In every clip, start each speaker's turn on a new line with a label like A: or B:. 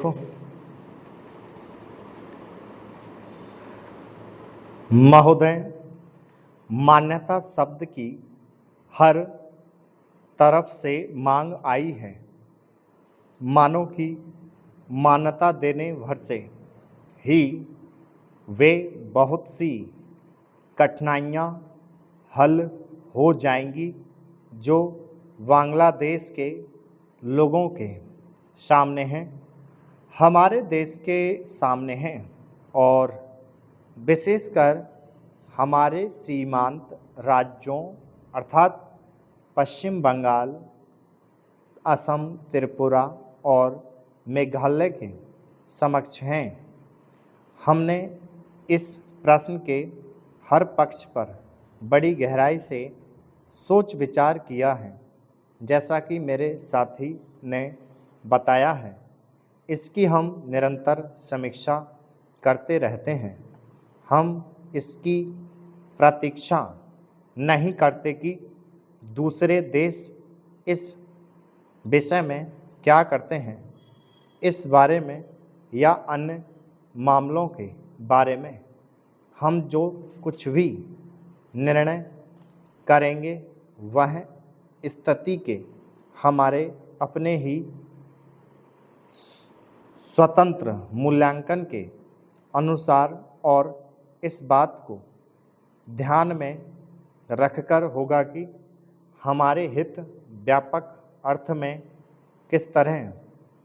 A: देखो, महोदय, मान्यता शब्द की हर तरफ से मांग आई है। मानो कि मान्यता देने भर से ही वे बहुत सी कठिनाइयाँ हल हो जाएंगी जो बांग्लादेश के लोगों के सामने हैं, हमारे देश के सामने हैं और विशेषकर हमारे सीमांत राज्यों अर्थात पश्चिम बंगाल, असम, त्रिपुरा और मेघालय के समक्ष हैं। हमने इस प्रश्न के हर पक्ष पर बड़ी गहराई से सोच विचार किया है। जैसा कि मेरे साथी ने बताया है, इसकी हम निरंतर समीक्षा करते रहते हैं। हम इसकी प्रतीक्षा नहीं करते कि दूसरे देश इस विषय में क्या करते हैं। इस बारे में या अन्य मामलों के बारे में हम जो कुछ भी निर्णय करेंगे वह स्थिति के हमारे अपने ही स्वतंत्र मूल्यांकन के अनुसार और इस बात को ध्यान में रखकर होगा कि हमारे हित व्यापक अर्थ में किस तरह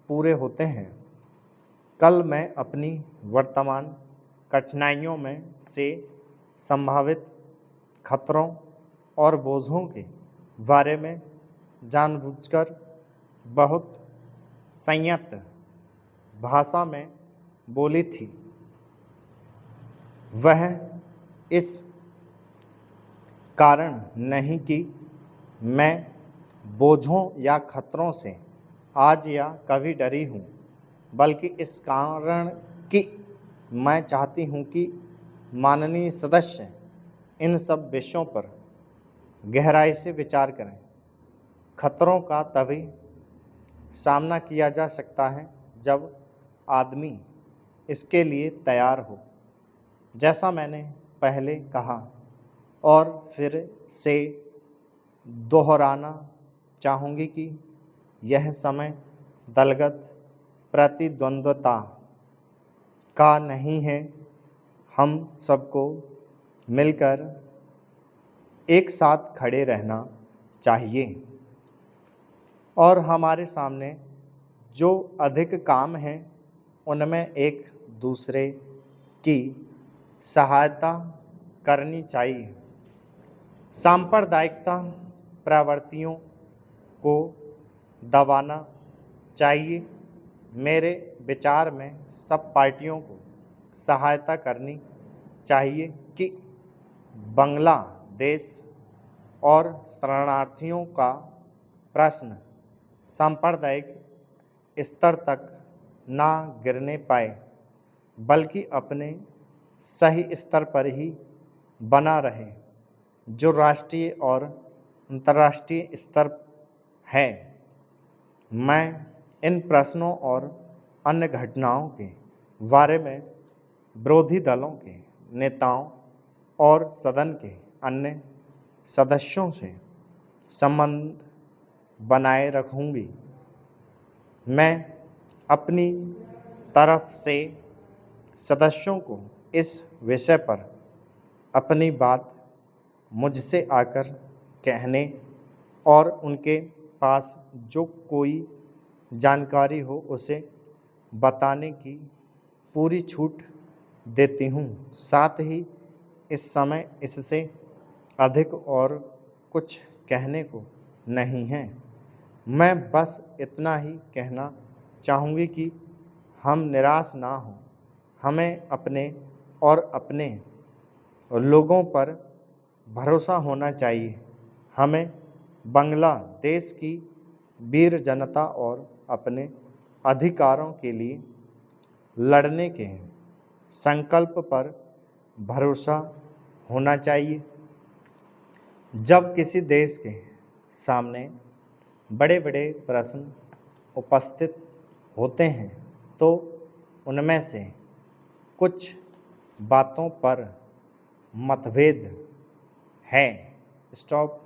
A: पूरे होते हैं। कल मैं अपनी वर्तमान कठिनाइयों में से संभावित खतरों और बोझों के बारे में जानबूझकर बहुत संयत भाषा में बोली थी। वह इस कारण नहीं कि मैं बोझों या खतरों से आज या कभी डरी हूँ, बल्कि इस कारण कि मैं चाहती हूँ कि माननीय सदस्य इन सब विषयों पर गहराई से विचार करें। खतरों का तभी सामना किया जा सकता है जब आदमी इसके लिए तैयार हो। जैसा मैंने पहले कहा और फिर से दोहराना चाहूँगी कि यह समय दलगत प्रतिद्वंद्विता का नहीं है। हम सबको मिलकर एक साथ खड़े रहना चाहिए और हमारे सामने जो अधिक काम हैं उनमें एक दूसरे की सहायता करनी चाहिए। सांप्रदायिकता प्रवृत्तियों को दबाना चाहिए। मेरे विचार में सब पार्टियों को सहायता करनी चाहिए कि बांग्लादेश और शरणार्थियों का प्रश्न सांप्रदायिक स्तर तक ना गिरने पाए, बल्कि अपने सही स्तर पर ही बना रहे जो राष्ट्रीय और अंतर्राष्ट्रीय स्तर है। मैं इन प्रश्नों और अन्य घटनाओं के बारे में विरोधी दलों के नेताओं और सदन के अन्य सदस्यों से संबंध बनाए रखूंगी। मैं अपनी तरफ से सदस्यों को इस विषय पर अपनी बात मुझसे आकर कहने और उनके पास जो कोई जानकारी हो उसे बताने की पूरी छूट देती हूँ। साथ ही इस समय इससे अधिक और कुछ कहने को नहीं है। मैं बस इतना ही कहना चाहूँगी कि हम निराश ना हों। हमें अपने और अपने लोगों पर भरोसा होना चाहिए। हमें बांग्लादेश की वीर जनता और अपने अधिकारों के लिए लड़ने के संकल्प पर भरोसा होना चाहिए। जब किसी देश के सामने बड़े बड़े प्रश्न उपस्थित होते हैं तो उनमें से कुछ बातों पर मतभेद है। स्टॉप।